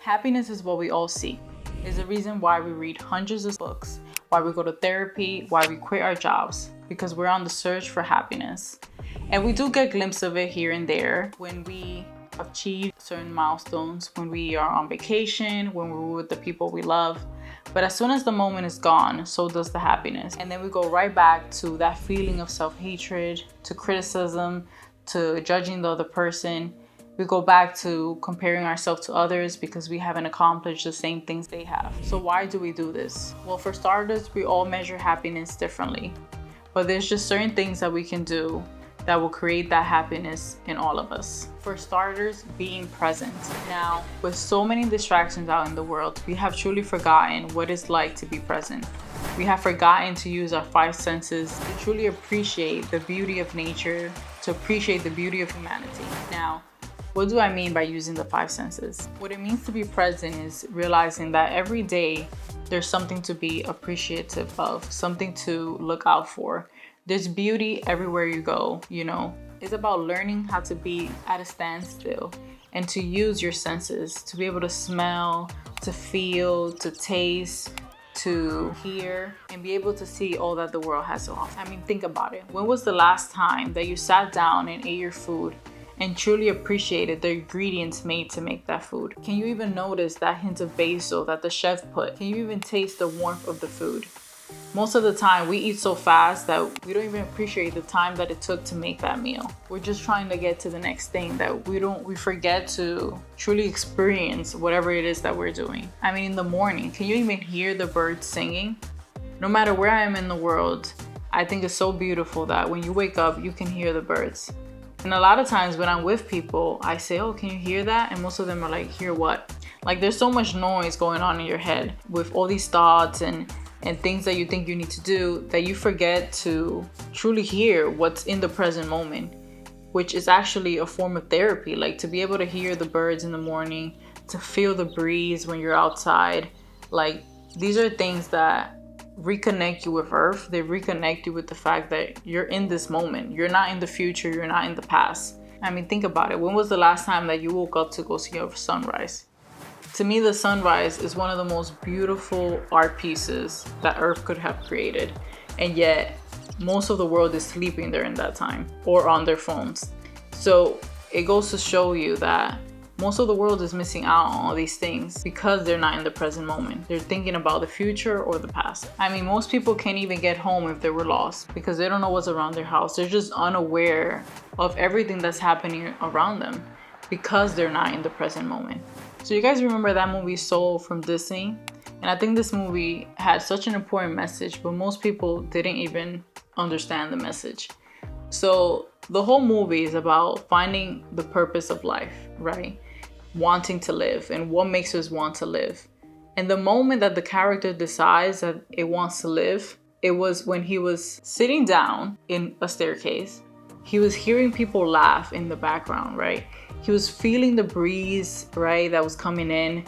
Happiness is what we all seek. It's the reason why we read hundreds of books, why we go to therapy, why we quit our jobs, because we're on the search for happiness. And we do get a glimpse of it here and there when we achieve certain milestones, when we are on vacation, when we're with the people we love. But as soon as the moment is gone, so does the happiness. And then we go right back to that feeling of self-hatred, to criticism, to judging the other person. We go back to comparing ourselves to others because we haven't accomplished the same things they have. So why do we do this? Well, for starters, we all measure happiness differently. But there's just certain things that we can do that will create that happiness in all of us. For starters, being present. Now, with so many distractions out in the world, we have truly forgotten what it's like to be present. We have forgotten to use our five senses to truly appreciate the beauty of nature, to appreciate the beauty of humanity. Now, what do I mean by using the five senses? What it means to be present is realizing that every day there's something to be appreciative of, something to look out for. There's beauty everywhere you go, you know. It's about learning how to be at a standstill and to use your senses to be able to smell, to feel, to taste, to hear, and be able to see all that the world has to offer. I mean, think about it. When was the last time that you sat down and ate your food and truly appreciated the ingredients made to make that food? Can you even notice that hint of basil that the chef put? Can you even taste the warmth of the food? Most of the time we eat so fast that we don't even appreciate the time that it took to make that meal. We're just trying to get to the next thing that we forget to truly experience whatever it is that we're doing. I mean, in the morning, can you even hear the birds singing? No matter where I am in the world, I think it's so beautiful that when you wake up, you can hear the birds. And a lot of times when I'm with people, I say, oh, can you hear that? And most of them are like, hear what? Like, there's so much noise going on in your head with all these thoughts and things that you think you need to do that you forget to truly hear what's in the present moment, which is actually a form of therapy. Like, to be able to hear the birds in the morning, to feel the breeze when you're outside. Like, these are things that reconnect you with Earth. They reconnect you with the fact that you're in this moment. You're not in the future. You're not in the past. I mean, think about it. When was the last time that you woke up to go see a sunrise? To me, the sunrise is one of the most beautiful art pieces that Earth could have created. And yet, most of the world is sleeping during that time or on their phones. So it goes to show you that most of the world is missing out on all these things because they're not in the present moment. They're thinking about the future or the past. I mean, most people can't even get home if they were lost because they don't know what's around their house. They're just unaware of everything that's happening around them because they're not in the present moment. So you guys remember that movie Soul from Disney? And I think this movie had such an important message, but most people didn't even understand the message. So the whole movie is about finding the purpose of life, right? Wanting to live and what makes us want to live. And the moment that the character decides that it wants to live, it was when he was sitting down in a staircase. He was hearing people laugh in the background, right? He was feeling the breeze, right, that was coming in.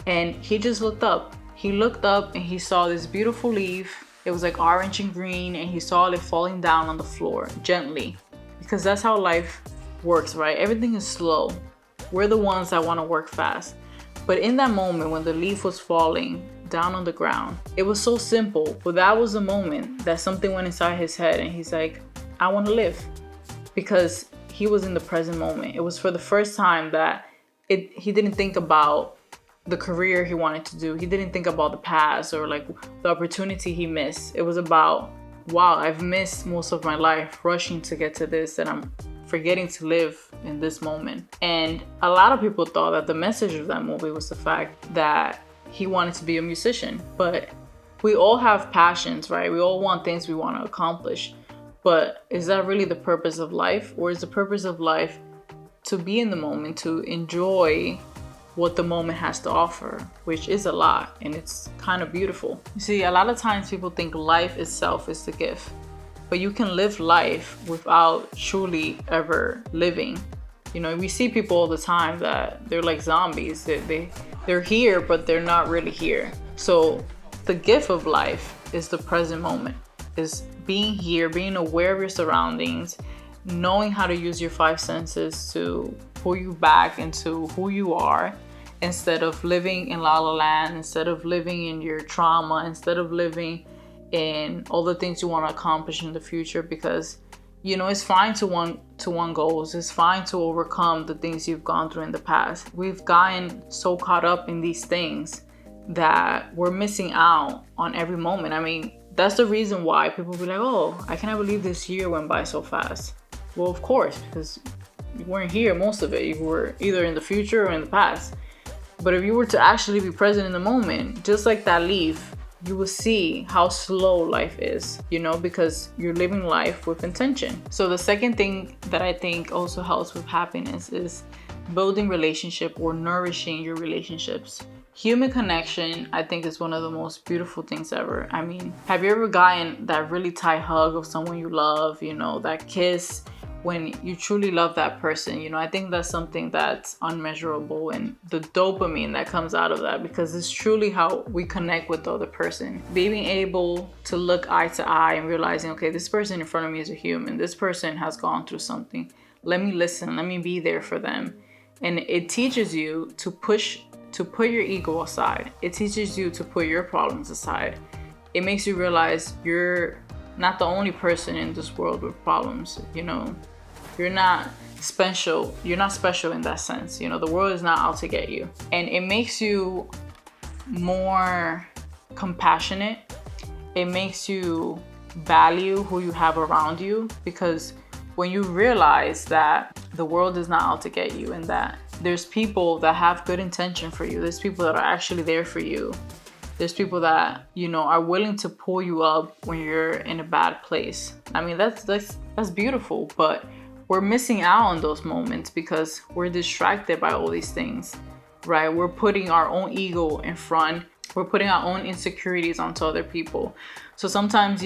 And he just looked up. He looked up and he saw this beautiful leaf. It was like orange and green, and he saw it falling down on the floor gently. Because that's how life works, right? Everything is slow. We're the ones that want to work fast. But in that moment when the leaf was falling down on the ground, it was so simple. But that was the moment that something went inside his head and he's like, I want to live. Because he was in the present moment. It was for the first time that he didn't think about the career he wanted to do. He didn't think about the past or like the opportunity he missed. It was about, wow, I've missed most of my life rushing to get to this, and I'm forgetting to live in this moment. And a lot of people thought that the message of that movie was the fact that he wanted to be a musician. But we all have passions, right? We all want things we want to accomplish. But is that really the purpose of life? Or is the purpose of life to be in the moment, to enjoy what the moment has to offer, which is a lot, and it's kind of beautiful. You see, a lot of times people think life itself is the gift, but you can live life without truly ever living. You know, we see people all the time that they're like zombies. They're here, but they're not really here. So the gift of life is the present moment, is being here, being aware of your surroundings, knowing how to use your five senses to pull you back into who you are, instead of living in la la land, instead of living in your trauma, instead of living in all the things you want to accomplish in the future. Because it's fine to want goals. It's fine to overcome the things you've gone through in the past. We've gotten so caught up in these things that we're missing out on every moment. I mean, that's the reason why people be like, oh, I cannot believe this year went by so fast. Well, of course, because you weren't here most of it. You were either in the future or in the past. But if you were to actually be present in the moment, just like that leaf, you will see how slow life is, because you're living life with intention. So the second thing that I think also helps with happiness is building relationship or nourishing your relationships. Human connection, I think, is one of the most beautiful things ever. I mean, have you ever gotten that really tight hug of someone you love, that kiss when you truly love that person? I think that's something that's unmeasurable, and the dopamine that comes out of that, because it's truly how we connect with the other person. Being able to look eye to eye and realizing, okay, this person in front of me is a human. This person has gone through something. Let me listen. Let me be there for them. And it teaches you to put your ego aside. It teaches you to put your problems aside. It makes you realize you're not the only person in this world with problems. You're not special. You're not special in that sense. The world is not out to get you. And it makes you more compassionate. It makes you value who you have around you, because when you realize that the world is not out to get you, and that there's people that have good intention for you, there's people that are actually there for you, there's people that are willing to pull you up when you're in a bad place. I mean, that's beautiful, but we're missing out on those moments because we're distracted by all these things, right? We're putting our own ego in front. We're putting our own insecurities onto other people. So sometimes,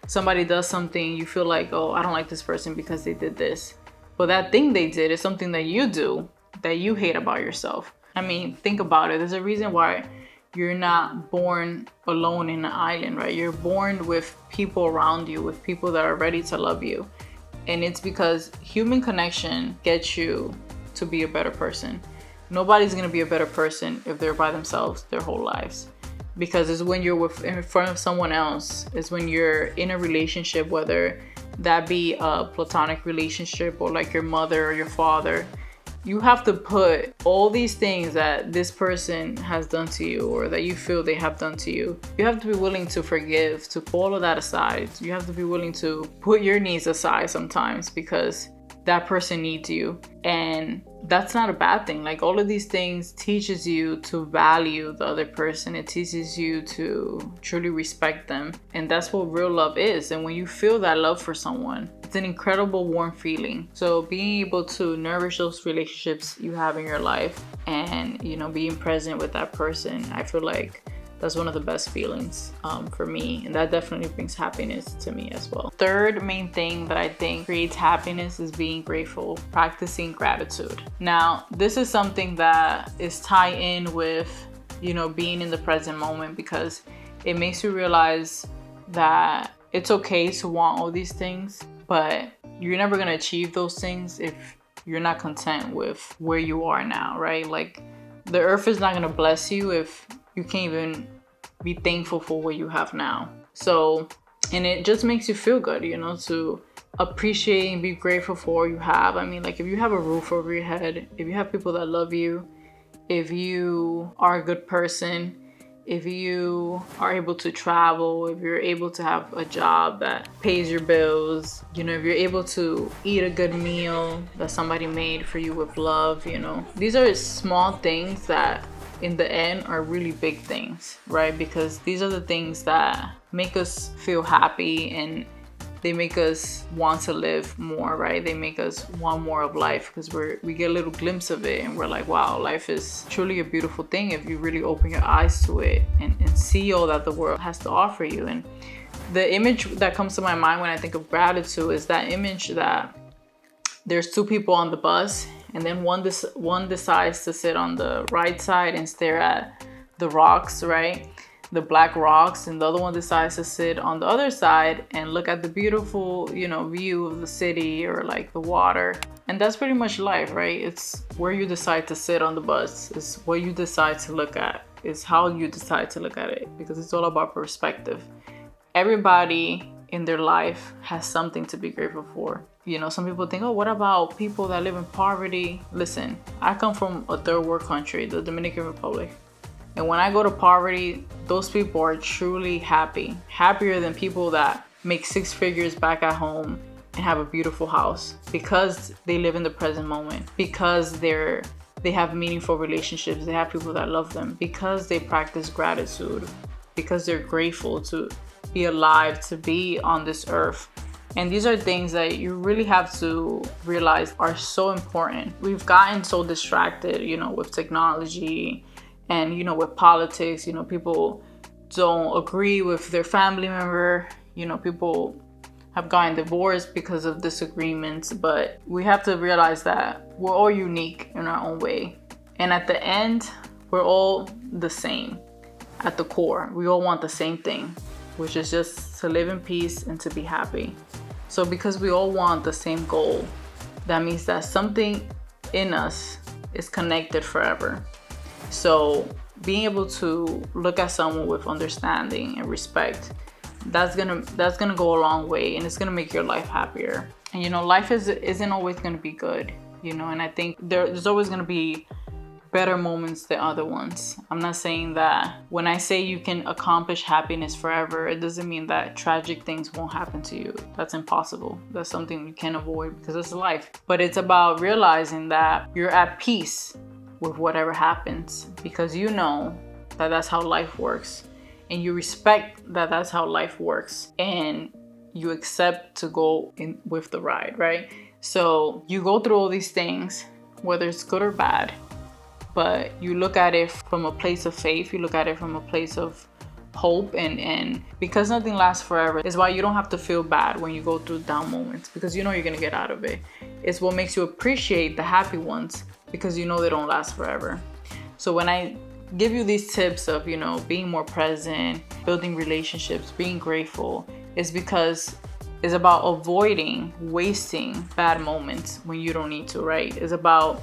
somebody does something, you feel like, oh, I don't like this person because they did this. But that thing they did is something that you do that you hate about yourself. I mean, think about it. There's a reason why you're not born alone in an island, right? You're born with people around you, with people that are ready to love you. And it's because human connection gets you to be a better person. Nobody's going to be a better person if they're by themselves their whole lives. Because it's when you're in front of someone else, it's when you're in a relationship, whether that be a platonic relationship or like your mother or your father. You have to put all these things that this person has done to you, or that you feel they have done to you. You have to be willing to forgive, to put all of that aside. You have to be willing to put your needs aside sometimes, because that person needs you. And that's not a bad thing. Like, all of these things teaches you to value the other person. It teaches you to truly respect them. And that's what real love is. And when you feel that love for someone, it's an incredible warm feeling. So being able to nourish those relationships you have in your life, and being present with that person, I feel like that's one of the best feelings for me, and that definitely brings happiness to me as well. Third main thing that I think creates happiness is being grateful, practicing gratitude. Now, this is something that is tied in with being in the present moment, because it makes you realize that it's okay to want all these things, but you're never going to achieve those things if you're not content with where you are now, right? Like, the earth is not going to bless you if you can't even be thankful for what you have now. So, and it just makes you feel good, to appreciate and be grateful for what you have. I mean, like, if you have a roof over your head, if you have people that love you, if you are a good person, if you are able to travel, if you're able to have a job that pays your bills, if you're able to eat a good meal that somebody made for you with love, these are small things that in the end are really big things, right? Because these are the things that make us feel happy, and they make us want to live more, right? They make us want more of life, because we get a little glimpse of it, and we're like, wow, life is truly a beautiful thing if you really open your eyes to it and see all that the world has to offer you. And the image that comes to my mind when I think of gratitude is that image that there's two people on the bus, and then one decides to sit on the right side and stare at the rocks, right? the black rocks, and the other one decides to sit on the other side and look at the beautiful, you know, view of the city or like the water. And that's pretty much life, right? It's where you decide to sit on the bus. It's what you decide to look at. It's how you decide to look at it, because it's all about perspective. Everybody in their life has something to be grateful for. You know, some people think, oh, what about people that live in poverty? Listen, I come from a third world country, the Dominican Republic. And when I go to poverty, those people are truly happy, happier than people that make 6 figures back at home and have a beautiful house, because they live in the present moment, because they have meaningful relationships, they have people that love them, because they practice gratitude, because they're grateful to be alive, to be on this earth. And these are things that you really have to realize are so important. We've gotten so distracted, you know, with technology and, you know, with politics. You know, people don't agree with their family member. You know, people have gotten divorced because of disagreements. But we have to realize that we're all unique in our own way. And at the end, we're all the same. At the core, we all want the same thing, which is just to live in peace and to be happy. So because we all want the same goal, that means that something in us is connected forever. So being able to look at someone with understanding and respect, that's gonna go a long way, and it's gonna make your life happier. And you know, life isn't always gonna be good, you know, and I think there's always gonna be better moments than other ones. I'm not saying that when I say you can accomplish happiness forever, it doesn't mean that tragic things won't happen to you. That's impossible. That's something you can't avoid, because it's life. But it's about realizing that you're at peace with whatever happens, because you know that that's how life works, and you respect that that's how life works, and you accept to go in with the ride, right? So you go through all these things, whether it's good or bad, but you look at it from a place of faith. You look at it from a place of hope, and because nothing lasts forever, is why you don't have to feel bad when you go through down moments, because you know you're gonna get out of it. It's what makes you appreciate the happy ones, because you know they don't last forever. So when I give you these tips of, you know, being more present, building relationships, being grateful, is because it's about avoiding wasting bad moments when you don't need to, right? It's about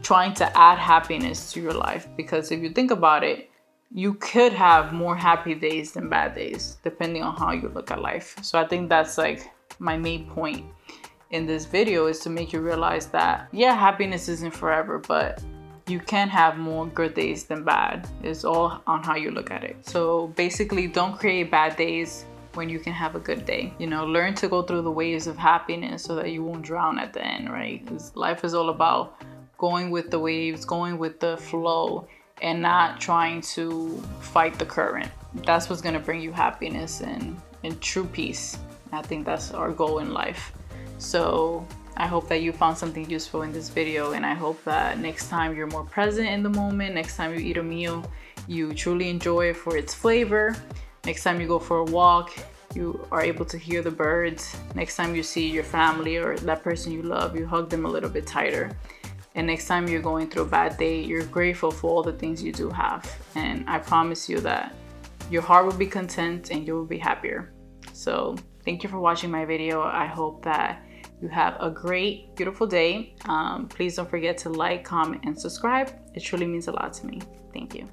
trying to add happiness to your life, because if you think about it, you could have more happy days than bad days, depending on how you look at life. So I think that's like my main point in this video, is to make you realize that, yeah, happiness isn't forever, but you can have more good days than bad. It's all on how you look at it. So basically, don't create bad days when you can have a good day. You know, learn to go through the waves of happiness so that you won't drown at the end, right? Because life is all about going with the waves, going with the flow, and not trying to fight the current. That's what's gonna bring you happiness and true peace. I think that's our goal in life. So I hope that you found something useful in this video, and I hope that next time you're more present in the moment. Next time you eat a meal, you truly enjoy it for its flavor. Next time you go for a walk, you are able to hear the birds. Next time you see your family or that person you love, you hug them a little bit tighter. And next time you're going through a bad day, you're grateful for all the things you do have. And I promise you that your heart will be content and you will be happier. So thank you for watching my video. I hope that you have a great, beautiful day. Please don't forget to like, comment, and subscribe. It truly means a lot to me. Thank you.